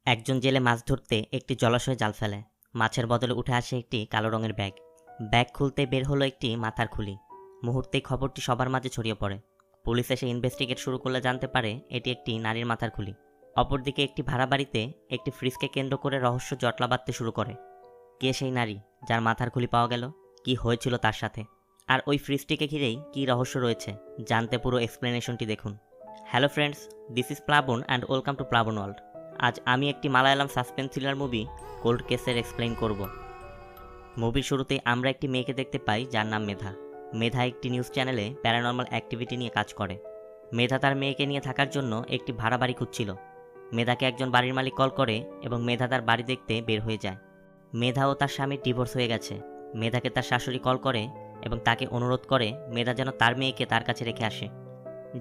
একজন জেলে মাছ ধরতে একটি জলাশয়ে জাল ফেলে। মাছের বদলে উঠে আসে একটি কালো রঙের ব্যাগ। ব্যাগ খুলতে বের হলো একটি মাথার খুলি। মুহূর্তেই খবরটি সবার মাঝে ছড়িয়ে পড়ে। পুলিশ এসে ইনভেস্টিগেট শুরু করলে জানতে পারে এটি একটি নারীর মাথার খুলি। অপরদিকে একটি ভাড়া বাড়িতে একটি ফ্রিজকে কেন্দ্র করে রহস্য জটলা বাঁধতে শুরু করে। কে সেই নারী যার মাথার খুলি পাওয়া গেল? কি হয়েছিল তার সাথে? আর ওই ফ্রিজটিকে ঘিরেই কী রহস্য রয়েছে জানতে পুরো এক্সপ্লেনেশনটি দেখুন। হ্যালো ফ্রেন্ডস, দিস ইজ প্লাবন অ্যান্ড ওয়েলকাম টু প্লাবন ওয়ার্ল্ড। আজ আমি একটি Malayalam suspense thriller movie cold কেসের এক্সপ্লেইন করব। মুভির শুরুতেই আমরা একটি মেয়েকে দেখতে পাই যার নাম মেধা। মেধা একটি নিউজ চ্যানেলে প্যারানর্মাল অ্যাক্টিভিটি নিয়ে কাজ করে। মেধা তার মেয়েকে নিয়ে থাকার জন্য একটি ভাড়া বাড়ি খুঁজছিল। মেধাকে একজন বাড়ির মালিক কল করে এবং মেধা তার বাড়ি দেখতে বের হয়ে যায়। মেধা ও তার স্বামীর ডিভোর্স হয়ে গেছে। মেধাকে তার শাশুড়ি কল করে এবং তাকে অনুরোধ করে মেধা যেন তার মেয়েকে তার কাছে রেখে আসে।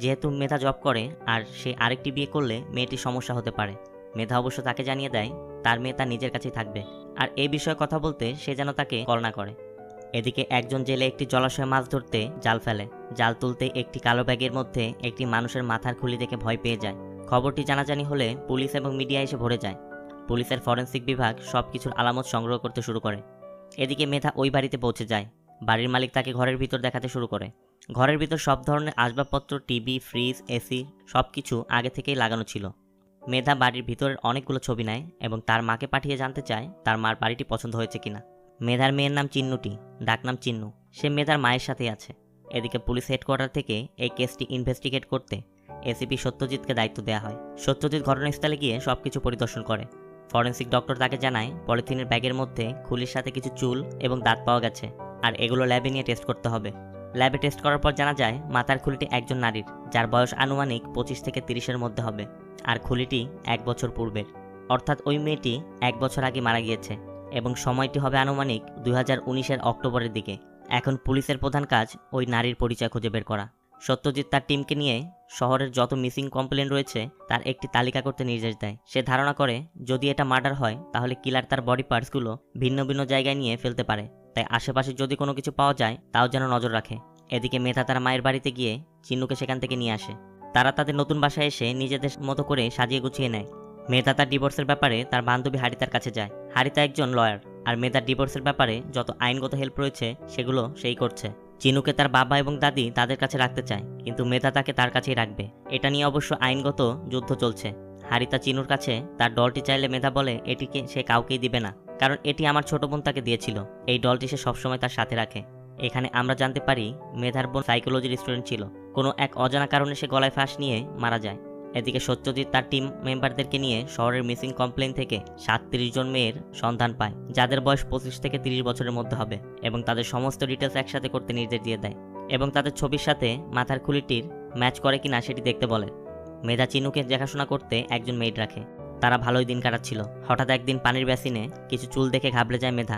যেহেতু মেধা জব করে আর সে আরেকটি বিয়ে করলে মেয়েটির সমস্যা হতে পারে। মেধা অবশ্য তাকে জানিয়ে দেয় তার মেয়ে তার নিজের কাছেই থাকবে, আর এই বিষয়ে কথা বলতে সে যেন তাকে কল না করে। এদিকে একজন জেলে একটি জলাশয়ে মাছ ধরতে জাল ফেলে। জাল তুলতে একটি কালো ব্যাগের মধ্যে একটি মানুষের মাথার খুলি দেখে ভয় পেয়ে যায়। খবরটি জানাজানি হলে পুলিশ এবং মিডিয়া এসে ভরে যায়। পুলিশের ফরেন্সিক বিভাগ সব কিছুর আলামত সংগ্রহ করতে শুরু করে। এদিকে মেধা ওই বাড়িতে পৌঁছে যায়। বাড়ির মালিক তাকে ঘরের ভিতর দেখাতে শুরু করে। ঘরের ভিতর সব ধরনের আসবাবপত্র, টিভি, ফ্রিজ, এসি সব কিছু আগে থেকেই লাগানো ছিল। মেধা বাড়ির ভিতরের অনেকগুলো ছবি নেয় এবং তার মাকে পাঠিয়ে জানতে চায় তার মার বাড়িটি পছন্দ হয়েছে কিনা। মেধার মেয়ের নাম চিন্নুটি, ডাকনাম চিন্নু। সে মেধার মায়ের সাথেই আছে। এদিকে পুলিশ হেডকোয়ার্টার থেকে এই কেসটি ইনভেস্টিগেট করতে এসিপি সত্যজিৎকে দায়িত্ব দেওয়া হয়। সত্যজিৎ ঘটনাস্থলে গিয়ে সবকিছু পরিদর্শন করে। ফরেন্সিক ডক্টর তাকে জানায় পলিথিনের ব্যাগের মধ্যে খুলির সাথে কিছু চুল এবং দাঁত পাওয়া গেছে, আর এগুলো ল্যাবে নিয়ে টেস্ট করতে হবে। ল্যাবে টেস্ট করার পর জানা যায় মাথার খুলিটি একজন নারীর, যার বয়স আনুমানিক 25 থেকে 30-এর মধ্যে হবে, আর খুলিটি 1 বছর পূর্বের। অর্থাৎ ওই মেয়েটি 1 বছর আগে মারা গিয়েছে এবং সময়টি হবে আনুমানিক 2019-এর অক্টোবরের দিকে। এখন পুলিশের প্রধান কাজ ওই নারীর পরিচয় খুঁজে বের করা। সত্যজিৎ তার টিমকে নিয়ে শহরের যত মিসিং কমপ্লেন রয়েছে তার একটি তালিকা করতে নির্দেশ দেয়। সে ধারণা করে যদি এটা মার্ডার হয় তাহলে কিলার তার বডি পার্টসগুলো ভিন্ন ভিন্ন জায়গায় নিয়ে ফেলতে পারে, তাই আশেপাশে যদি কোনো কিছু পাওয়া যায় তাও যেন নজর রাখে। এদিকে মেধা তার মায়ের বাড়িতে গিয়ে চিন্নুকে সেখান থেকে নিয়ে আসে। তারা তাদের নতুন বাসায় এসে নিজেদের মতো করে সাজিয়ে গুছিয়ে নেয়। মেধা তার ডিভোর্সের ব্যাপারে তার বান্ধবী হারিতার কাছে যায়। হারিতা একজন লয়ার, আর মেধার ডিভোর্সের ব্যাপারে যত আইনগত হেল্প রয়েছে সেগুলো সেই করছে। চিনুকে তার বাবা এবং দাদি তাদের কাছে রাখতে চায়, কিন্তু মেধা তাকে তার কাছেই রাখবে। এটা নিয়ে অবশ্য আইনগত যুদ্ধ চলছে। হারিতা চিনুর কাছে তার ডলটি চাইলে মেধা বলে এটিকে সে কাউকেই দিবে না, কারণ এটি আমার ছোট বোন তাকে দিয়েছিল। এই ডলটি সে সবসময় তার সাথে রাখে। এখানে আমরা জানতে পারি মেধার বোন সাইকোলজির স্টুডেন্ট ছিল। কোনো এক অজানা কারণে সে গলায় ফাঁস নিয়ে মারা যায়। এদিকে সত্যজিৎ তার টিম মেম্বারদেরকে নিয়ে শহরের মিসিং কমপ্লেন থেকে 37 জন মেয়ের সন্ধান পায়, যাদের বয়স 25 থেকে 30 বছরের মধ্যে হবে, এবং তাদের সমস্ত ডিটেলস একসাথে করতে নির্দেশ দিয়ে দেয় এবং তাদের ছবির সাথে মাথার খুলিটির ম্যাচ করে কিনা সেটি দেখতে বলে। মেধা চিনুকে দেখাশোনা করতে একজন মেইড রাখে। তারা ভালোই দিন কাটাচ্ছিল। হঠাৎ একদিন পানির বেসিনে কিছু চুল দেখে ঘাবড়ে যায় মেধা,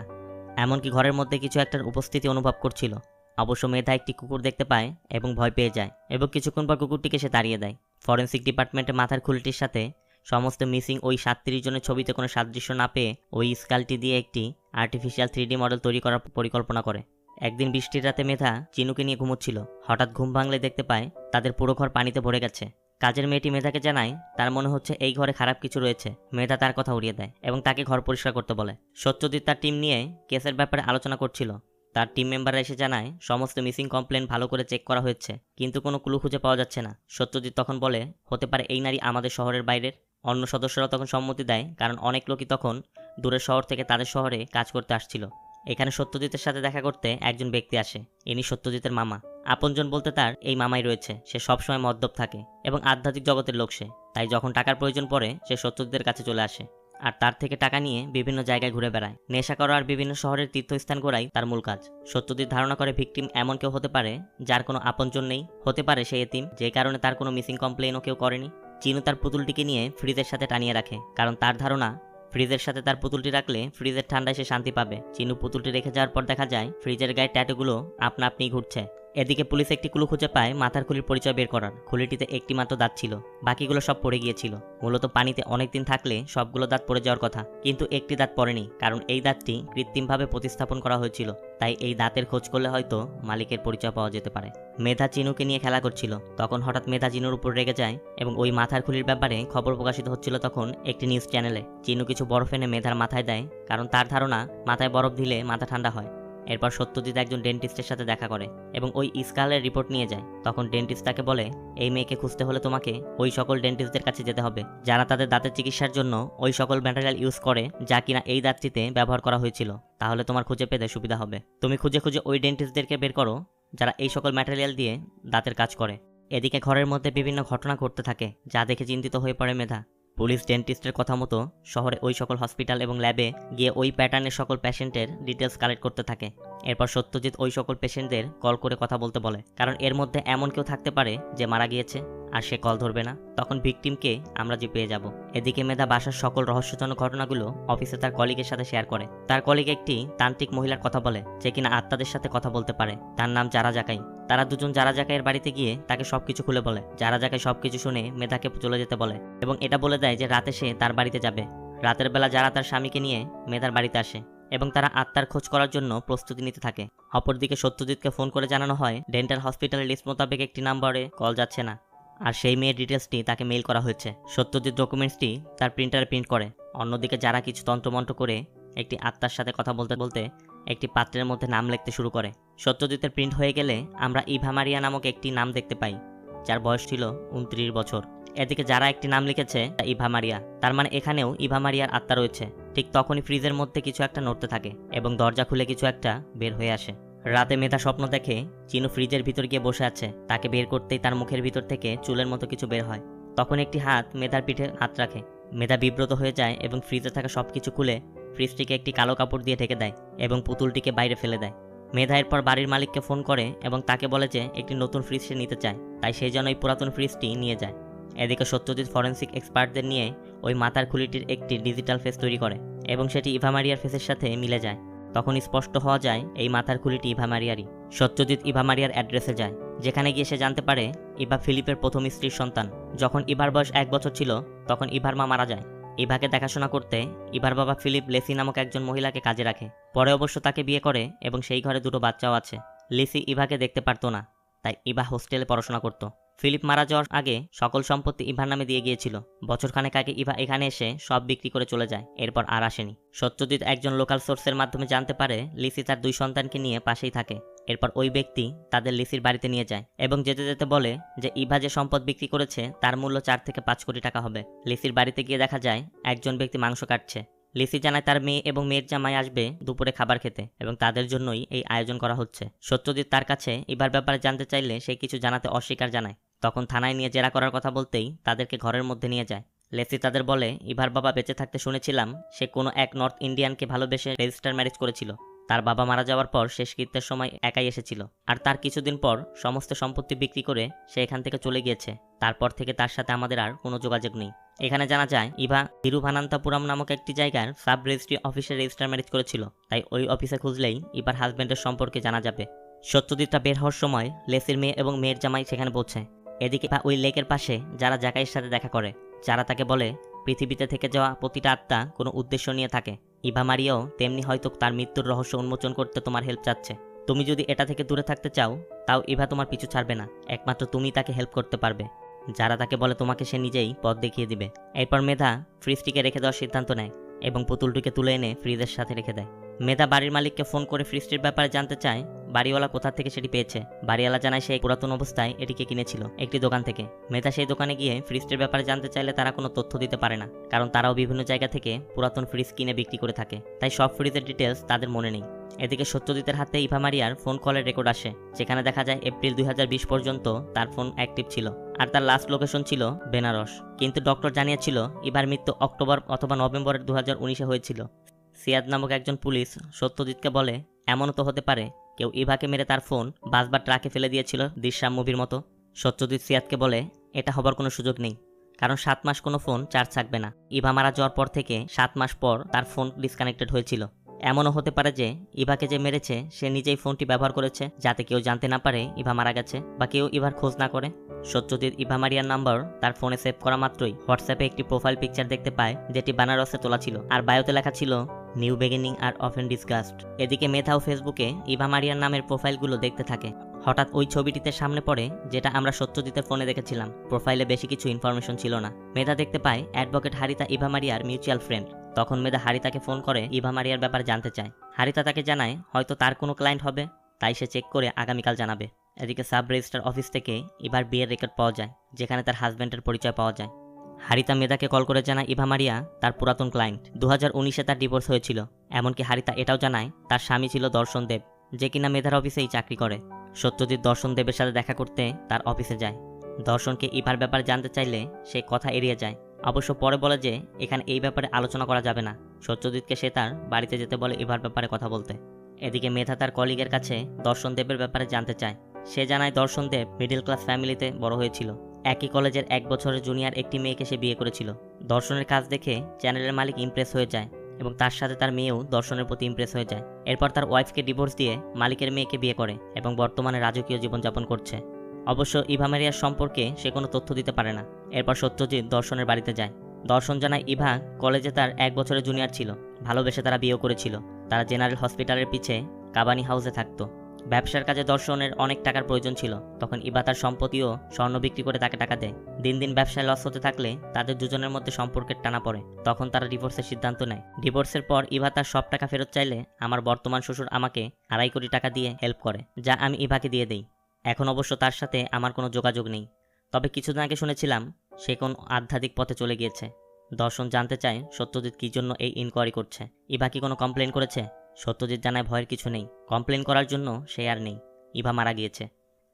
এমনকি ঘরের মধ্যে কিছু একটার উপস্থিতি অনুভব করছিল। অবশ্য মেধা একটি কুকুর দেখতে পায় এবং ভয় পেয়ে যায়, এবং কিছুক্ষণ পর কুকুরটিকে সে তাড়িয়ে দেয়। ফরেন্সিক ডিপার্টমেন্টে মাথার খুলিটির সাথে সমস্ত মিসিং ওই 37 জনের ছবিতে কোনো সাদৃশ্য না পেয়ে ওই স্কালটি দিয়ে একটি আর্টিফিশিয়াল 3D মডেল তৈরি করার পরিকল্পনা করে। একদিন বৃষ্টির রাতে মেধা চিনুকে নিয়ে ঘুমোচ্ছিল। হঠাৎ ঘুম ভাঙলে দেখতে পায় তাদের পুরো ঘর পানিতে ভরে গেছে। কাজের মেয়েটি মেধাকে জানায় তার মনে হচ্ছে এই ঘরে খারাপ কিছু রয়েছে। মেধা তার কথা উড়িয়ে দেয় এবং তাকে ঘর পরিষ্কার করতে বলে। সত্যজিৎ তার টিম নিয়ে কেসের ব্যাপারে আলোচনা করছিল। তার টিম মেম্বাররা এসে জানায় সমস্ত মিসিং কমপ্লেন ভালো করে চেক করা হয়েছে, কিন্তু কোনো ক্লু খুঁজে পাওয়া যাচ্ছে না। সত্যজিৎ তখন বলে হতে পারে এই নারী আমাদের শহরের বাইরের। অন্য সদস্যরা তখন সম্মতি দেয়, কারণ অনেক লোকই তখন দূরের শহর থেকে তাদের শহরে কাজ করতে আসছিল। এখানে সত্যজিতের সাথে দেখা করতে একজন ব্যক্তি আসে। ইনি সত্যজিতের মামা। আপনজন বলতে তার এই মামাই রয়েছে। সে সবসময় মদ্যপ থাকে এবং আধ্যাত্মিক জগতের লোক সে, তাই যখন টাকার প্রয়োজন পড়ে সে সত্যজিতের কাছে চলে আসে আর তার থেকে টাকা নিয়ে বিভিন্ন জায়গায় ঘুরে বেড়ায়। নেশা করা আর বিভিন্ন শহরের তীর্থস্থান ঘোরাই তার মূল কাজ। সত্যজিৎ ধারণা করে ভিকটিম এমন কেউ হতে পারে যার কোনো আপনজন নেই, হতে পারে সে এতিম, যে কারণে তার কোনো মিসিং কমপ্লেনও কেউ করেনি। চিনু তার পুতুলটিকে নিয়ে ফ্রিজের সাথে টানিয়ে রাখে, কারণ তার ধারণা ফ্রিজের সাথে তার পুতুলটি রাখলে ফ্রিজের ঠান্ডায় সে শান্তি পাবে। চিনু পুতুলটি রেখে যাওয়ার পর দেখা যায় ফ্রিজের গায়ে ট্যাটুগুলো আপনা আপনি ঘুরছে। এদিকে পুলিশ একটি ক্লু খুঁজে পায় মাথার খুলির পরিচয় বের করার। খুলিটিতে একটি মাত্র দাঁত ছিল, বাকিগুলো সব পড়ে গিয়েছিল। মূলত পানিতে অনেকদিন থাকলে সবগুলো দাঁত পড়ে যাওয়ার কথা, কিন্তু একটি দাঁত পড়েনি, কারণ এই দাঁতটি কৃত্রিমভাবে প্রতিস্থাপন করা হয়েছিল। তাই এই দাঁতের খোঁজ করলে হয়তো মালিকের পরিচয় পাওয়া যেতে পারে। মেধা চিনুকে নিয়ে খেলা করছিল, তখন হঠাৎ মেধা চিনুর উপর রেগে যায় এবং ওই মাথার খুলির ব্যাপারে খবর প্রকাশিত হচ্ছিল তখন একটি নিউজ চ্যানেলে। চিনু কিছু বরফ এনে মেধার মাথায় দেয়, কারণ তার ধারণা মাথায় বরফ দিলে মাথা ঠান্ডা হয়। এরপর সত্যজিৎ একজন ডেন্টিস্টের সাথে দেখা করে এবং ওই স্কালের রিপোর্ট নিয়ে যায়। তখন ডেন্টিস্ট তাকে বলে, এই মেয়েকে খুঁজতে হলে তোমাকে ওই সকল ডেন্টিস্টদের কাছে যেতে হবে যারা তাদের দাঁতের চিকিৎসার জন্য ওই সকল ম্যাটেরিয়াল ইউজ করে যা কিনা এই দাঁতটিতে ব্যবহার করা হয়েছিল। তাহলে তোমার খুঁজে পেতে সুবিধা হবে। তুমি খুঁজে খুঁজে ওই ডেন্টিস্টদেরকে বের করো যারা এই সকল ম্যাটেরিয়াল দিয়ে দাঁতের কাজ করে। এদিকে ঘরের মধ্যে বিভিন্ন ঘটনা ঘটতে থাকে, যা দেখে চিন্তিত হয়ে পড়ে মেধা। পুলিশ ডেন্টিস্টের কথা মতো শহরে ওই সকল হসপিটাল এবং ল্যাবে গিয়ে ওই প্যাটার্নের সকল পেশেন্টের ডিটেলস কালেক্ট করতে থাকে। এরপর সত্যজিৎ ওই সকল পেশেন্টদের কল করে কথা বলতে বলে, কারণ এর মধ্যে এমন কেউ থাকতে পারে যে মারা গিয়েছে আর সে কল ধরবে না, তখন ভিকটিমকে আমরা যে পেয়ে যাব। এদিকে মেধা বাসার সকল রহস্যজনক ঘটনাগুলো অফিসে তার কলিগের সাথে শেয়ার করে। তার কলিগ একটি তান্ত্রিক মহিলার কথা বলে যে কিনা আত্মাদের সাথে কথা বলতে পারে। তার নাম জারা জাকাই। তারা দুজন জারা জাকাইয়ের বাড়িতে গিয়ে তাকে সবকিছু খুলে বলে। জারা জাকাই সবকিছু শুনে মেধাকে চলে যেতে বলে এবং এটা বলে দেয় যে রাতে সে তার বাড়িতে যাবে। রাতের বেলা যারা তার স্বামীকে নিয়ে মেধার বাড়িতে আসে এবং তারা আত্মার খোঁজ করার জন্য প্রস্তুতি নিতে থাকে। অপরদিকে সত্যজিৎকে ফোন করে জানানো হয় ডেন্টাল হসপিটালের লিস্ট মোতাবেক একটি নাম্বারে কল যাচ্ছে না, আর সেই মেয়ের ডিটেলসটি তাকে মেইল করা হয়েছে। সত্যজিৎ ডকুমেন্টসটি তার প্রিন্টারে প্রিন্ট করে। অন্যদিকে যারা কিছু তন্ত্রমন্ত্র করে একটি আত্মার সাথে কথা বলতে বলতে একটি পাত্রের মধ্যে নাম লিখতে শুরু করে। সত্যজিতের প্রিন্ট হয়ে গেলে আমরা ইভা মারিয়া নামক একটি নাম দেখতে পাই, যার বয়স ছিল 29 বছর। এদিকে যারা একটি নাম লিখেছে ইভা মারিয়া, তার মানে এখানেও ইভা মারিয়ার আত্মা রয়েছে। ঠিক তখনই ফ্রিজের মধ্যে কিছু একটা নড়তে থাকে এবং দরজা খুলে কিছু একটা বের হয়ে আসে। রাতে মেধা স্বপ্ন দেখে চিনু ফ্রিজের ভিতর গিয়ে বসে আছে। তাকে বের করতেই তার মুখের ভিতর থেকে চুলের মতো কিছু বের হয়। তখন একটি হাত মেধার পিঠে হাত রাখে। মেধা বিব্রত হয়ে যায় এবং ফ্রিজে থাকা সবকিছু খুলে ফ্রিজটিকে একটি কালো কাপড় দিয়ে ঢেকে দেয় এবং পুতুলটিকে বাইরে ফেলে দেয়। মেধা এরপর বাড়ির মালিককে ফোন করে এবং তাকে বলে যে একটি নতুন ফ্রিজ সে নিতে চায়, তাই সেই জন্য ওই পুরাতন ফ্রিজটি নিয়ে যায়। এদিকে সত্যজিৎ ফরেন্সিক এক্সপার্টদের নিয়ে ওই মাথার খুলিটির একটি ডিজিটাল ফেস তৈরি করে এবং সেটি ইভা মারিয়ার ফেসের সাথে মিলে যায়। তখন স্পষ্ট হওয়া যায় এই মাথার খুলিটি ইভা মারিয়ারই। সত্যজিৎ ইভা মারিয়ার অ্যাড্রেসে যায়, যেখানে গিয়ে সে জানতে পারে ইভা ফিলিপের প্রথম স্ত্রীর সন্তান। যখন ইভার বয়স 1 বছর ছিল তখন ইভার মা মারা যায়। ইভাকে দেখাশোনা করতে ইভার বাবা ফিলিপ লেসি নামক একজন মহিলাকে কাজে রাখে। পরে অবশ্য তাকে বিয়ে করে এবং সেই ঘরে 2টো বাচ্চাও আছে। লিসি ইভাকে দেখতে পারতো না, তাই ইভা হোস্টেলে পড়াশোনা করত। ফিলিপ মারা যাওয়ার আগে সকল সম্পত্তি ইভার নামে দিয়ে গিয়েছিল। বছরখানেক আগে ইভা এখানে এসে সব বিক্রি করে চলে যায়, এরপর আর আসেনি। সত্যজিৎ একজন লোকাল সোর্সের মাধ্যমে জানতে পারে লিসি তার 2 সন্তানকে নিয়ে পাশেই থাকে। এরপর ওই ব্যক্তি তাদের লিসির বাড়িতে নিয়ে যায় এবং যেতে যেতে বলে যে ইভা যে সম্পদ বিক্রি করেছে তার মূল্য 4 থেকে 5 কোটি টাকা হবে। লিসির বাড়িতে গিয়ে দেখা যায় একজন ব্যক্তি মাংস কাটছে। লিসি জানায় তার মেয়ে এবং মেয়ের জামাই আসবে দুপুরে খাবার খেতে এবং তাদের জন্যই এই আয়োজন করা হচ্ছে। সত্যজিৎ তার কাছে ইভার ব্যাপারে জানতে চাইলে সে কিছু জানাতে অস্বীকার জানায়। তখন থানায় নিয়ে জেরা করার কথা বলতেই তাদেরকে ঘরের মধ্যে নিয়ে যায়। লেসি তাদের বলে ইভার বাবা বেঁচে থাকতে শুনেছিলাম সে কোনো এক নর্থ ইন্ডিয়ানকে ভালোবেসে রেজিস্টার ম্যারেজ করেছিল। তার বাবা মারা যাওয়ার পর শেষকৃত্যের সময় একাই এসেছিল, আর তার কিছুদিন পর সমস্ত সম্পত্তি বিক্রি করে সে এখান থেকে চলে গিয়েছে। তারপর থেকে তার সাথে আমাদের আর কোনো যোগাযোগ নেই। এখানে জানা যায় ইভা তিরুভানান্তপুরম নামক একটি জায়গার সাব রেজিস্ট্রি অফিসে রেজিস্টার ম্যারেজ করেছিল, তাই ওই অফিসে খুঁজলেই ইভার হাজব্যান্ডের সম্পর্কে জানা যাবে। সত্যজিৎটা বের হওয়ার সময় লেসির মেয়ে এবং মেয়ের জামাই সেখানে পৌঁছায়। এদিকে ওই লেকের পাশে যারা জাকাইয়ের সাথে দেখা করে, যারা তাকে বলে পৃথিবীতে থেকে যাওয়া প্রতিটা আত্মা কোনো উদ্দেশ্য নিয়ে থাকে। ইভা মারিয়াও তেমনি হয়তো তার মৃত্যুর রহস্য উন্মোচন করতে তোমার হেল্প চাচ্ছে। তুমি যদি এটা থেকে দূরে থাকতে চাও তাও ইভা তোমার পিছু ছাড়বে না, একমাত্র তুমি তাকে হেল্প করতে পারবে। যারা তাকে বলে তোমাকে সে নিজেই পথ দেখিয়ে দিবে। এরপর মেধা ফ্রিজটিকে রেখে দেওয়ার সিদ্ধান্ত নেয় এবং পুতুলটিকে তুলে এনে ফ্রিজের সাথে রেখে দেয়। মেধা বাড়ির মালিককে ফোন করে ফ্রিজটির ব্যাপারে জানতে চায় বাড়িওয়ালা কোথা থেকে সেটি পেয়েছে। বাড়িওয়ালা জানায় সে পুরাতন অবস্থায় এটিকে কিনেছিল একটি দোকান থেকে। মেধা সেই দোকানে গিয়ে ফ্রিজটির ব্যাপারে জানতে চাইলে তারা কোনো তথ্য দিতে পারে না, কারণ তারাও বিভিন্ন জায়গা থেকে পুরাতন ফ্রিজ কিনে বিক্রি করে থাকে, তাই সব ফ্রিজের ডিটেলস তাদের মনে নেই। এদিকে সত্যজিতের হাতে ইভা মারিয়ার ফোন কলের রেকর্ড আসে, যেখানে দেখা যায় এপ্রিল 2020 পর্যন্ত তার ফোন অ্যাক্টিভ ছিল আর তার লাস্ট লোকেশন ছিল বেনারস। কিন্তু ডক্টর জানিয়েছিল ইভার মৃত্যু অক্টোবর অথবা নভেম্বরের 2019-এ হয়েছিল। সিয়াদ নামক একজন পুলিশ সত্যজিৎকে বলে এমনও তো হতে পারে কেউ ইভাকে মেরে তার ফোন বাস বা ট্রাকে ফেলে দিয়েছিল দৃশ্যম মুভির মতো। সত্যজিৎ সিয়াদকে বলে এটা হবার কোনো সুযোগ নেই, কারণ 7 মাস কোনো ফোন চার্জ থাকবে না। ইভা মারা যাওয়ার পর থেকে 7 মাস পর তার ফোন ডিসকানেক্টেড হয়েছিল এমনও হতে পারে যে ইভাকে যে মেরেছে সে নিজেই ফোনটি ব্যবহার করেছে যাতে কেউ জানতে না পারে ইভা মারা গেছে বা কেউ ইভার খোঁজ না করে। সত্যজিৎ ইভা মারিয়ার নাম্বার তার ফোনে সেভ করা মাত্রই হোয়াটসঅ্যাপে একটি প্রোফাইল পিকচার দেখতে পায়, যেটি বানারসে তোলা ছিল আর বায়োতে লেখা ছিল new beginning are often disgust. এদিকে মেধাও ফেসবুকে ইভা মারিয়ার নামের প্রোফাইলগুলো দেখতে থাকে। হঠাৎ ওই ছবিটিতে সামনে পড়ে যেটা আমরা সত্যজিতের ফোনে দেখেছিলাম। প্রোফাইলে বেশি কিছু ইনফরমেশন ছিল না। মেধা দেখতে পায় অ্যাডভোকেট হারিতা ইভা মারিয়ার মিউচুয়াল ফ্রেন্ড। তখন মেধা হারিতাকে ফোন করে ইভা মারিয়ার ব্যাপারে জানতে চায়। হারিতা তাকে জানায় হয়তো তার কোনো ক্লায়েন্ট হবে, তাই সে চেক করে আগামীকাল জানাবে। এদিকে সাব রেজিস্ট্রার অফিস থেকে ইভার বিয়ের রেকর্ড পাওয়া যায়, যেখানে তার হাজব্যান্ডের পরিচয় পাওয়া যায়। হারিতা মেধাকে কল করে জানায় ইভা মারিয়া তার পুরাতন ক্লায়েন্ট। 2019-এ তার ডিভোর্স হয়েছিল। এমনকি হারিতা এটাও জানায় তার স্বামী ছিল দর্শন দেব, যে কিনা মেধার অফিসেই চাকরি করে। সত্যজিৎ দর্শন দেবের সাথে দেখা করতে তার অফিসে যায়। দর্শনকে ইভার ব্যাপারে জানতে চাইলে সে কথা এড়িয়ে যায়। অবশ্য পরে বলে যে এখানে এই ব্যাপারে আলোচনা করা যাবে না। সত্যজিৎকে সে তার বাড়িতে যেতে বলে ইভার ব্যাপারে কথা বলতে। এদিকে মেধা তার কলিগের কাছে দর্শন দেবের ব্যাপারে জানতে চায়। সে জানায় দর্শন দেব মিডল ক্লাস ফ্যামিলিতে বড় হয়েছিল। একই কলেজের 1 বছরের জুনিয়র একটি মেয়েকে সে বিয়ে করেছিল। দর্শনের কাজ দেখে চ্যানেলের মালিক ইমপ্রেস হয়ে যায় এবং তার সাথে তার মেয়েও দর্শনের প্রতি ইমপ্রেস হয়ে যায়। এরপর তার ওয়াইফকে ডিভোর্স দিয়ে মালিকের মেয়েকে বিয়ে করে এবং বর্তমানে রাজকীয় জীবনযাপন করছে। অবশ্য ইভা মারিয়ার সম্পর্কে সে কোনো তথ্য দিতে পারে না। এরপর সত্যজিৎ দর্শনের বাড়িতে যায়। দর্শন জানায় ইভা কলেজে তার 1 বছরের জুনিয়র ছিল। ভালোবেসে তারা বিয়ে করেছিল। তারা জেনারেল হসপিটালের পিছে কাবানি হাউসে থাকতো। ব্যবসার কাজে দর্শনের অনেক টাকার প্রয়োজন ছিল। তখন ইভা তার সম্পত্তি ও স্বর্ণ বিক্রি করে তাকে টাকা দেয়। দিন দিন ব্যবসায় লস হতে থাকলে তাদের দুজনের মধ্যে সম্পর্কের টানা পড়ে। তখন তারা ডিভোর্সের সিদ্ধান্ত নেয়। ডিভোর্সের পর ইভা তার সব টাকা ফেরত চাইলে আমার বর্তমান শ্বশুর আমাকে 2.5 কোটি টাকা দিয়ে হেল্প করে, যা আমি ইভাকে দিয়ে দেই। এখন অবশ্য তার সাথে আমার কোনো যোগাযোগ নেই। তবে কিছুদিন আগে শুনেছিলাম সে কোন আধ্যাত্মিক পথে চলে গিয়েছে। দর্শন জানতে চায় সত্যজিৎ কী জন্য এই ইনকোয়ারি করছে। ইভা কি কোনো কমপ্লেন করেছে? সত্যজিৎ জানায় ভয়ের কিছু নেই, কমপ্লেন করার জন্য সে আর নেই। ইভা মারা গিয়েছে।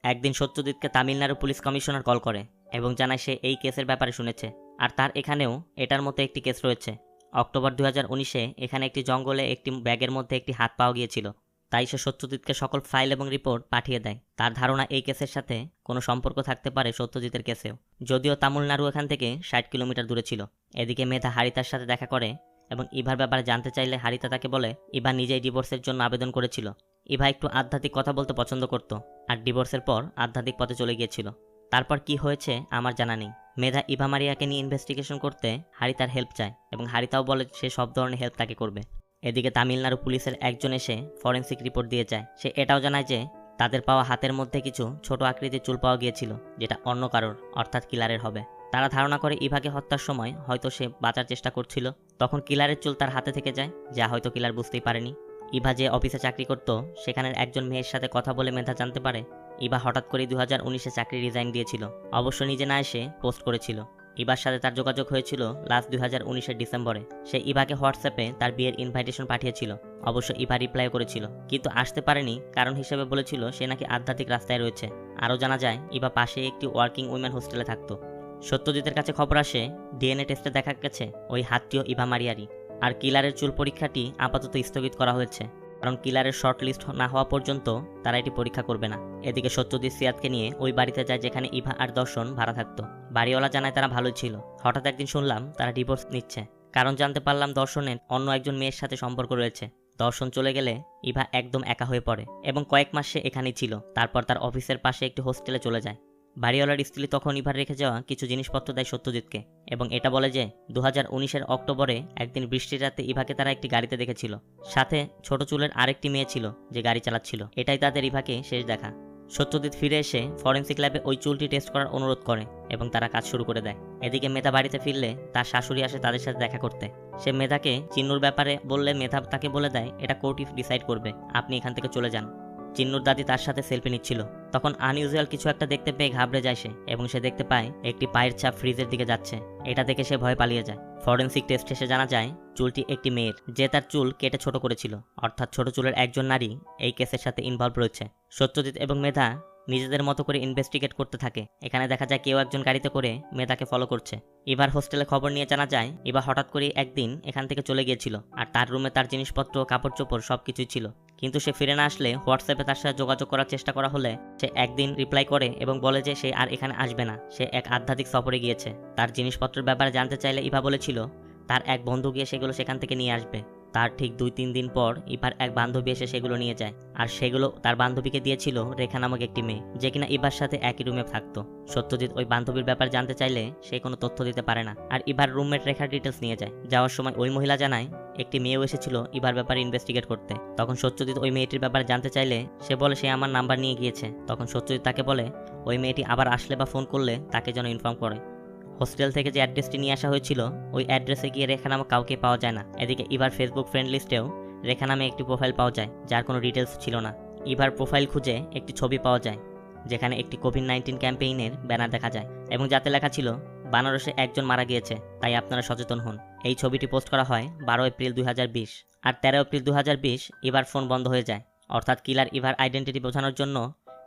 একদিন সত্যজিৎকে তামিলনাড়ু পুলিশ কমিশনার কল করে এবং জানায় সে এই কেসের ব্যাপারে শুনেছে আর তার এখানেও এটার মতো একটি কেস রয়েছে। অক্টোবর 2019-এ এখানে একটি জঙ্গলে একটি ব্যাগের মধ্যে একটি হাত পাওয়া গিয়েছিল। তাই সে সত্যজিৎকে সকল ফাইল এবং রিপোর্ট পাঠিয়ে দেয়। তার ধারণা এই কেসের সাথে কোনো সম্পর্ক থাকতে পারে সত্যজিতের কেসেও, যদিও তামিলনাড়ু এখান থেকে 60 কিলোমিটার দূরে ছিল। এদিকে মেধা হারিতার সাথে দেখা করে এবং ইভার ব্যাপারে জানতে চাইলে হারিতা তাকে বলে ইভা নিজেই ডিভোর্সের জন্য আবেদন করেছিল। ইভা একটু আধ্যাত্মিক কথা বলতে পছন্দ করত আর ডিভোর্সের পর আধ্যাত্মিক পথে চলে গিয়েছিল। তারপর কি হয়েছে আমার জানা নেই। মেধা ইভা মারিয়াকে নিয়ে ইনভেস্টিগেশন করতে হারিতার হেল্প চায় এবং হারিতাও বলে সে সব ধরনের হেল্প তাকে করবে। এদিকে তামিলনাড়ু পুলিশের একজন এসে ফরেন্সিক রিপোর্ট দিয়ে যায়। সে এটাও জানায় যে তাদের পাওয়া হাতের মধ্যে কিছু ছোট আকৃতির চুল পাওয়া গিয়েছিল, যেটা অন্য কারোর অর্থাৎ কিলারের হবে। তারা ধারণা করে ইভাকে হত্যার সময় হয়তো সে বাঁচার চেষ্টা করছিল, তখন কিলারের চুল তার হাতে থেকে যায়, যা হয়তো কিলার বুঝতেই পারেনি। ইভা যে অফিসে চাকরি করত সেখানের একজন মেয়ের সাথে কথা বলে মেধা জানতে পারে ইভা হঠাৎ করে 2019-এ চাকরি রিজাইন দিয়েছিল। অবশ্য নিজে না এসে পোস্ট করেছিল। ইভার সাথে তার যোগাযোগ হয়েছিল লাস্ট 2019-এর ডিসেম্বরে। সে ইভাকে হোয়াটসঅ্যাপে তার বিয়ের ইনভাইটেশন পাঠিয়েছিল। অবশ্য ইভা রিপ্লাই করেছিল, কিন্তু আসতে পারেনি। কারণ হিসেবে বলেছিল সে নাকি আধ্যাত্মিক রাস্তায় রয়েছে। আরও জানা যায় ইভা পাশে একটি ওয়ার্কিং উইমেন হোস্টেলে থাকতো। সত্যজিতের কাছে খবর আসে ডিএনএ টেস্টে দেখা গেছে ওই হাতটিও ইভা মারিয়ারই। আর কিলারের চুল পরীক্ষাটি আপাতত স্থগিত করা হয়েছে, কারণ কিলারের শর্ট লিস্ট না হওয়া পর্যন্ত তারা এটি পরীক্ষা করবে না। এদিকে সত্যজিৎ সিয়াদকে নিয়ে ওই বাড়িতে যায় যেখানে ইভা আর দর্শন ভাড়া থাকতো। বাড়িওয়ালা জানায় তারা ভালোই ছিল। হঠাৎ একদিন শুনলাম তারা ডিভোর্স নিচ্ছে। কারণ জানতে পারলাম দর্শনের অন্য একজন মেয়ের সাথে সম্পর্ক রয়েছে। দর্শন চলে গেলে ইভা একদম একা হয়ে পড়ে এবং কয়েক মাস সে এখানেই ছিল। তারপর তার অফিসের পাশে একটি হোস্টেলে চলে যায়। বাড়িওয়ালার স্ত্রী তখন ইভার রেখে যাওয়া কিছু জিনিসপত্র দেয় সত্যজিৎকে এবং এটা বলে যে 2019-এর অক্টোবরে একদিন বৃষ্টির রাতে ইভাকে তারা একটি গাড়িতে দেখেছিল। সাথে ছোট চুলের আরেকটি মেয়ে ছিল যে গাড়ি চালাচ্ছিল। এটাই তাদের ইভাকে শেষ দেখা। সত্যজিৎ ফিরে এসে ফরেন্সিক ল্যাবে ওই চুলটি টেস্ট করার অনুরোধ করে এবং তারা কাজ শুরু করে দেয়। এদিকে মেধা বাড়িতে ফিরলে তার শাশুড়ি আসে তাদের সাথে দেখা করতে। সে মেধাকে চিন্নুর ব্যাপারে বললে মেধা তাকে বলে দেয় এটা কোর্টই ডিসাইড করবে, আপনি এখান থেকে চলে যান। চিন্নুর দাদি তার সাথে সেলফি নিচ্ছিল। তখন আনইউজুয়াল কিছু একটা দেখতে পেয়ে ঘাবড়ে যায় সে এবং সে দেখতে পায় একটি পায়ের ছাপ ফ্রিজের দিকে যাচ্ছে। এটা দেখে সে ভয় পালিয়ে যায়। ফরেন্সিক টেস্ট শেষে জানা যায় চুলটি একটি মেয়ের, যে তার চুল কেটে ছোট করেছিল। অর্থাৎ ছোট চুলের একজন নারী এই কেসের সাথে ইনভলভ রয়েছে। সত্যজিৎ এবং মেধা নিজেদের মতো করে ইনভেস্টিগেট করতে থাকে। এখানে দেখা যায় কেউ একজন গাড়িতে করে মেধাকে ফলো করছে। এবার হোস্টেলে খবর নিয়ে জানা যায় এবার হঠাৎ করে একদিন এখান থেকে চলে গিয়েছিল আর তার রুমে তার জিনিসপত্র কাপড় চোপড় সবকিছুই ছিল। কিন্তু সে ফিরে না আসলে হোয়াটসঅ্যাপে তার সাথে যোগাযোগ করার চেষ্টা করা হলে সে একদিন রিপ্লাই করে এবং বলে যে সে আর এখানে আসবে না, সে এক আধ্যাত্মিক সফরে গিয়েছে। তার জিনিসপত্রের ব্যাপারে জানতে চাইলে ইভা বলেছিল তার এক বন্ধু গিয়ে সেগুলো সেখান থেকে নিয়ে আসবে। তার ঠিক 2-3 দিন পর ইভার এক বান্ধবী এসে সেগুলো নিয়ে যায়, আর সেগুলো তার বান্ধবীকে দিয়েছিল রেখা নামক একটি মেয়ে, যে কিনা ইভার সাথে একই রুমে থাকতো। সত্যজিৎ ওই বান্ধবীর ব্যাপার জানতে চাইলে সে কোনো তথ্য দিতে পারে না, আর ইভার রুমমেট রেখার ডিটেলস নিয়ে যায়। যাওয়ার সময় ওই মহিলা জানায় একটি মেয়েও এসেছিল ইভার ব্যাপারে ইনভেস্টিগেট করতে। তখন সত্যজিৎ ওই মেয়েটির ব্যাপারে জানতে চাইলে সে বলে সে আমার নাম্বার নিয়ে গিয়েছে। তখন সত্যজিৎ তাকে বলে ওই মেয়েটি আবার আসলে বা ফোন করলে তাকে যেন ইনফর্ম করে। হোস্টেল থেকে যে অ্যাড্রেসটি নিয়ে আসা হয়েছিল ওই অ্যাড্রেসে গিয়ে রেখা নামক কাউকে পাওয়া যায় না। এদিকে ইভার ফেসবুক ফ্রেন্ড লিস্টেও রেখা নামে একটি প্রোফাইল পাওয়া যায়, যার কোনো ডিটেলস ছিল না। ইভার প্রোফাইল খুঁজে একটি ছবি পাওয়া যায়, যেখানে একটি কোভিড-19 ক্যাম্পেইনের ব্যানার দেখা যায়, এবং যাতে লেখা ছিল বানারসে একজন মারা গিয়েছে, তাই আপনারা সচেতন হন। এই ছবিটি পোস্ট করা হয় 12 এপ্রিল 2020, আর 13 এপ্রিল 2020 ইভার ফোন বন্ধ হয়ে যায়। অর্থাৎ কিলার ইভার আইডেন্টিটি বোঝানোর জন্য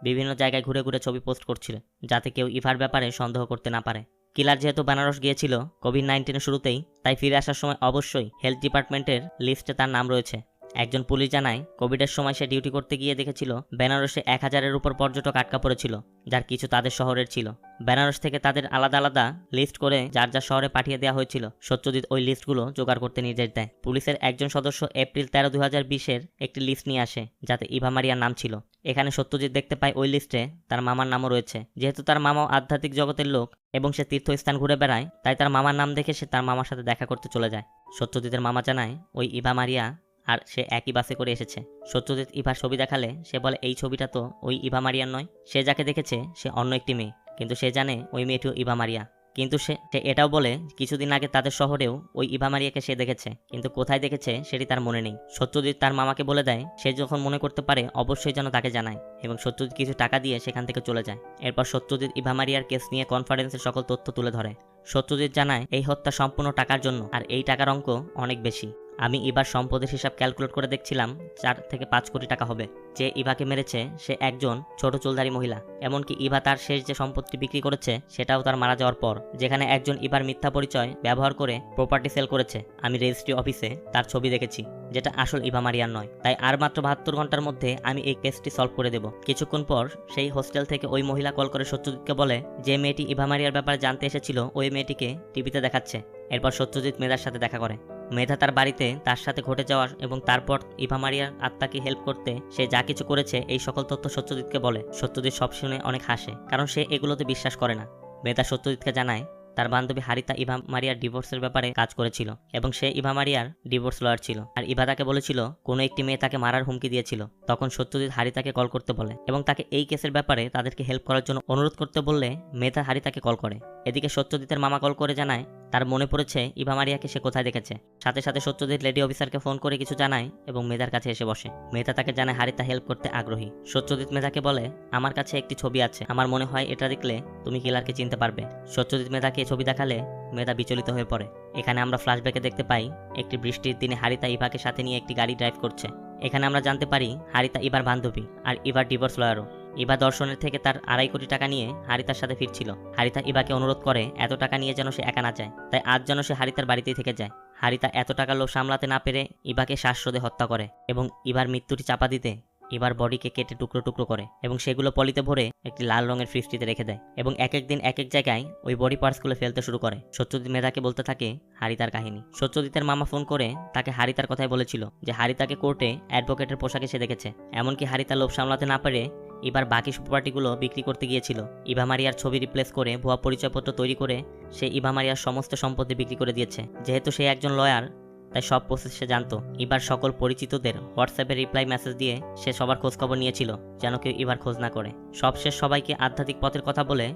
বিভিন্ন জায়গায় ঘুরে ঘুরে ছবি পোস্ট করছিল, যাতে কেউ ইভার ব্যাপারে সন্দেহ করতে না পারে। কিলার যেহেতু বেনারস গিয়েছিল কোভিড-19 শুরুতেই, তাই ফিরে আসার সময় অবশ্যই হেলথ ডিপার্টমেন্টের লিস্টে তার নাম রয়েছে। একজন পুলিশ জানায় কোভিডের সময় সে ডিউটি করতে গিয়ে দেখেছিল বেনারসে 1000-এর উপর পর্যটক আটকা পড়েছিল, যার কিছু তাদের শহরের ছিল। বেনারস থেকে তাদের আলাদা আলাদা লিস্ট করে যার যার শহরে পাঠিয়ে দেওয়া হয়েছিল। সত্যজিৎ ওই লিস্টগুলো জোগাড় করতে নির্দেশ দেয়। পুলিশের একজন সদস্য এপ্রিল 13, 2020-এর একটি লিস্ট নিয়ে আসে, যাতে ইভা মারিয়ার নাম ছিল। এখানে সত্যজিৎ দেখতে পায় ওই লিস্টে তার মামার নামও রয়েছে। যেহেতু তার মামাও আধ্যাত্মিক জগতের লোক এবং সে তীর্থস্থান ঘুরে বেড়ায়, তাই তার মামার নাম দেখে সে তার মামার সাথে দেখা করতে চলে যায়। সত্যজিতের মামা জানায় ওই ইভা মারিয়া আর সে একই বাসে করে এসেছে। সত্যজিৎ ইভার ছবি দেখালে সে বলে এই ছবিটা তো ওই ইভা মারিয়ার নয়। সে যাকে দেখেছে সে অন্য একটি মেয়ে, কিন্তু সে জানে ওই মেয়েটিও ইভা মারিয়া। কিন্তু সে এটাও বলে কিছুদিন আগে তাদের শহরেও ওই ইভা মারিয়াকে সে দেখেছে, কিন্তু কোথায় দেখেছে সেটি তার মনে নেই। সত্যজিৎ তার মামাকে বলে দেয় সে যখন মনে করতে পারে অবশ্যই যেন তাকে জানায়, এবং সত্যজিৎ কিছু টাকা দিয়ে সেখান থেকে চলে যায়। এরপর সত্যজিৎ ইভা মারিয়ার কেস নিয়ে কনফারেন্সের সকল তথ্য তুলে ধরে। সত্যজিৎ জানায় এই হত্যা সম্পূর্ণ টাকার জন্য, আর এই টাকার অঙ্ক অনেক বেশি। আমি ইভার সম্পদের হিসাব ক্যালকুলেট করে দেখছিলাম 4 থেকে 5 কোটি টাকা হবে। যে ইভাকে মেরেছে সে একজন ছোট চুলদারি মহিলা। এমনকি ইভা তার শেষ যে সম্পত্তি বিক্রি করেছে সেটাও তার মারা যাওয়ার পর, যেখানে একজন ইভার মিথ্যা পরিচয় ব্যবহার করে প্রপার্টি সেল করেছে। আমি রেজিস্ট্রি অফিসে তার ছবি দেখেছি, যেটা আসল ইভা মারিয়ার নয়। তাই আর মাত্র 72 ঘন্টার মধ্যে আমি এই কেসটি সলভ করে দেব। কিছুক্ষণ পর সেই হোস্টেল থেকে ওই মহিলা কল করে সত্যজিৎকে বলে যে মেয়েটি ইভা মারিয়ার ব্যাপারে জানতে এসেছিল ওই মেয়েটিকে টিভিতে দেখাচ্ছে। এরপর সত্যজিৎ মেধার সাথে দেখা করে। মেধা তার বাড়িতে তার সাথে ঘটে যাওয়ার এবং তারপর ইভা মারিয়ার আত্মাকে হেল্প করতে সে যা কিছু করেছে এই সকল তথ্য সত্যজিৎকে বলে। সত্যজিৎ সব শুনে অনেক হাসে, কারণ সে এগুলোতে বিশ্বাস করে না। মেধা সত্যজিৎকে জানায় তার বান্ধবী হারিতা ইভা মারিয়ার ডিভোর্সের ব্যাপারে কাজ করেছিল, এবং সে ইভা মারিয়ার ডিভোর্স লয়ার ছিল। আর ইভা তাকে বলেছিল কোনো একটি মেয়ে তাকে মারার হুমকি দিয়েছিল। তখন সত্যজিৎ হারিতাকে কল করতে বলে এবং তাকে এই কেসের ব্যাপারে তাদেরকে হেল্প করার জন্য অনুরোধ করতে বললে মেধা হারিতাকে কল করে। এদিকে সত্যজিতের মামা কল করে জানায় তার মনে পড়েছে ইভা মারিয়াকে সে কোথায় দেখেছে। সাথে সাথে সত্যজিৎ লেডি অফিসারকে ফোন করে কিছু জানায় এবং মেধার কাছে এসে বসে। মেধা তাকে জানায় হারিতা হেল্প করতে আগ্রহী। সত্যজিৎ মেধাকে বলে আমার কাছে একটি ছবি আছে, আমার মনে হয় এটা দেখলে তুমি কিলারকে চিনতে পারবে। সত্যজিৎ মেধাকে ছবি দেখালে মেধা বিচলিত হয়ে পড়ে। এখানে আমরা ফ্ল্যাশব্যাকে দেখতে পাই একটি বৃষ্টির দিনে হারিতা ইভাকে সাথে নিয়ে একটি গাড়ি ড্রাইভ করছে। এখানে আমরা জানতে পারি হারিতা ইভার বান্ধবী আর ইভার ডিভোর্স লয়ারও। ইভা দর্শনের থেকে তার 2.5 কোটি টাকা নিয়ে হারিতার সাথে ফিরছিল। হারিতা ইভাকে অনুরোধ করে এত টাকা নিয়ে যেন সে একা না যায়, তাই আজ যেন সে হারিতার বাড়িতেই থেকে যায়। হারিতা এত টাকা লোভ সামলাতে না পেরে ইভাকে শ্বাসরোধে হত্যা করে এবং ইভার মৃত্যুটি চাপা দিতে ইভার বডিকে কেটে টুকরো টুকরো করে এবং সেগুলো পলিতে ভরে একটি লাল রঙের ফ্রিজটিতে রেখে দেয় এবং এক এক দিন এক এক জায়গায় ওই বডি পার্টসগুলো ফেলতে শুরু করে। সত্যজিৎ মেধাকে বলতে থাকে হারিতার কাহিনী। সত্যজিতের মামা ফোন করে তাকে হারিতার কথাই বলেছিল যে হারিতাকে কোর্টে অ্যাডভোকেটের পোশাকে সে দেখেছে। এমনকি হারিতা লোভ সামলাতে না পারে এবার বাকি প্রপার্টিগুলো বিক্রি করতে গিয়েছিল। ইভা মারিয়ার ছবি রিপ্লেস করে ভুয়া পরিচয়পত্র তৈরি করে সে ইভা মারিয়ার সমস্ত সম্পত্তি বিক্রি করে দিয়েছে। যেহেতু সে একজন লয়ার, তাই সব প্রসেস সে জানতো। এবার সকল পরিচিতদের হোয়াটসঅ্যাপে রিপ্লাই মেসেজ দিয়ে সে সবার খোঁজখবর নিয়েছিল, যেন কেউ এবার খোঁজ না করে। সবশেষ সবাইকে আধ্যাত্মিক পথের কথা বলে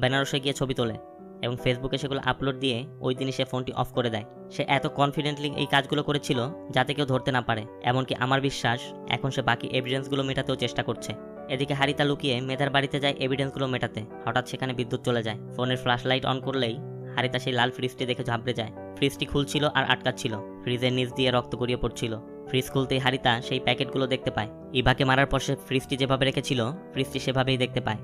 বেনারসে গিয়ে ছবি তোলে এবং ফেসবুকে সেগুলো আপলোড দিয়ে ওই দিনই সে ফোনটি অফ করে দেয়। সে এত কনফিডেন্টলি এই কাজগুলো করেছিল যাতে কেউ ধরতে না পারে। এমনকি আমার বিশ্বাস এখন সে বাকি এভিডেন্সগুলো মেটাতেও চেষ্টা করছে। এদিকে হারিতা লুকিয়ে মেধার বাড়িতে যায় এভিডেন্সগুলো মেটাতে। হঠাৎ সেখানে বিদ্যুৎ চলে যায়। ফোনের ফ্ল্যাশ লাইট অন করলেই হারিতা সেই লাল ফ্রিজটি দেখে ঝাঁপড়ে যায়। ফ্রিজটি খুলছিল আর আটকাচ্ছিল। ফ্রিজের নিচ দিয়ে রক্ত গড়িয়ে পড়ছিল। ফ্রিজ খুলতেই হারিতা সেই প্যাকেটগুলো দেখতে পায়। ইভাকে মারার পর সে ফ্রিজটি যেভাবে রেখেছিল ফ্রিজটি সেভাবেই দেখতে পায়।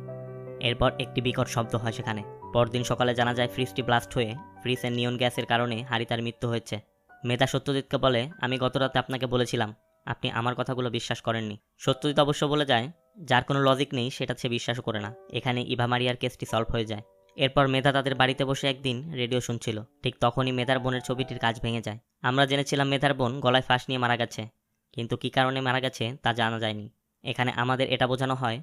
এরপর একটি বিকট শব্দ হয় সেখানে। পরদিন সকালে জানা যায় ফ্রিজটি ব্লাস্ট হয়ে ফ্রিজের নিয়ন গ্যাসের কারণে হারিতার মৃত্যু হয়েছে। মেধা সত্যজিৎকে বলে আমি গত রাতে আপনাকে বলেছিলাম, আপনি আমার কথাগুলো বিশ্বাস করেননি। সত্যজিৎ অবশ্য বলে যায় যার কোনো লজিক নেই সেটা সে বিশ্বাসও করে না। এখানে ইভা মারিয়ার কেসটি সলভ হয়ে যায়। এরপর মেধা তাদের বাড়িতে বসে একদিন রেডিও শুনছিল। ঠিক তখনই মেধার বোনের ছবিটির কাজ ভেঙে যায়। আমরা জেনেছিলাম মেধার বোন গলায় ফাঁস নিয়ে মারা গেছে, কিন্তু কী কারণে মারা গেছে তা জানা যায়নি। এখানে আমাদের এটা বোঝানো হয়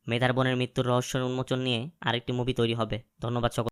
মেধার বোনের মৃত্যুর রহস্যের উন্মোচন নিয়ে আরেকটি মুভি তৈরি হবে। ধন্যবাদ সকল।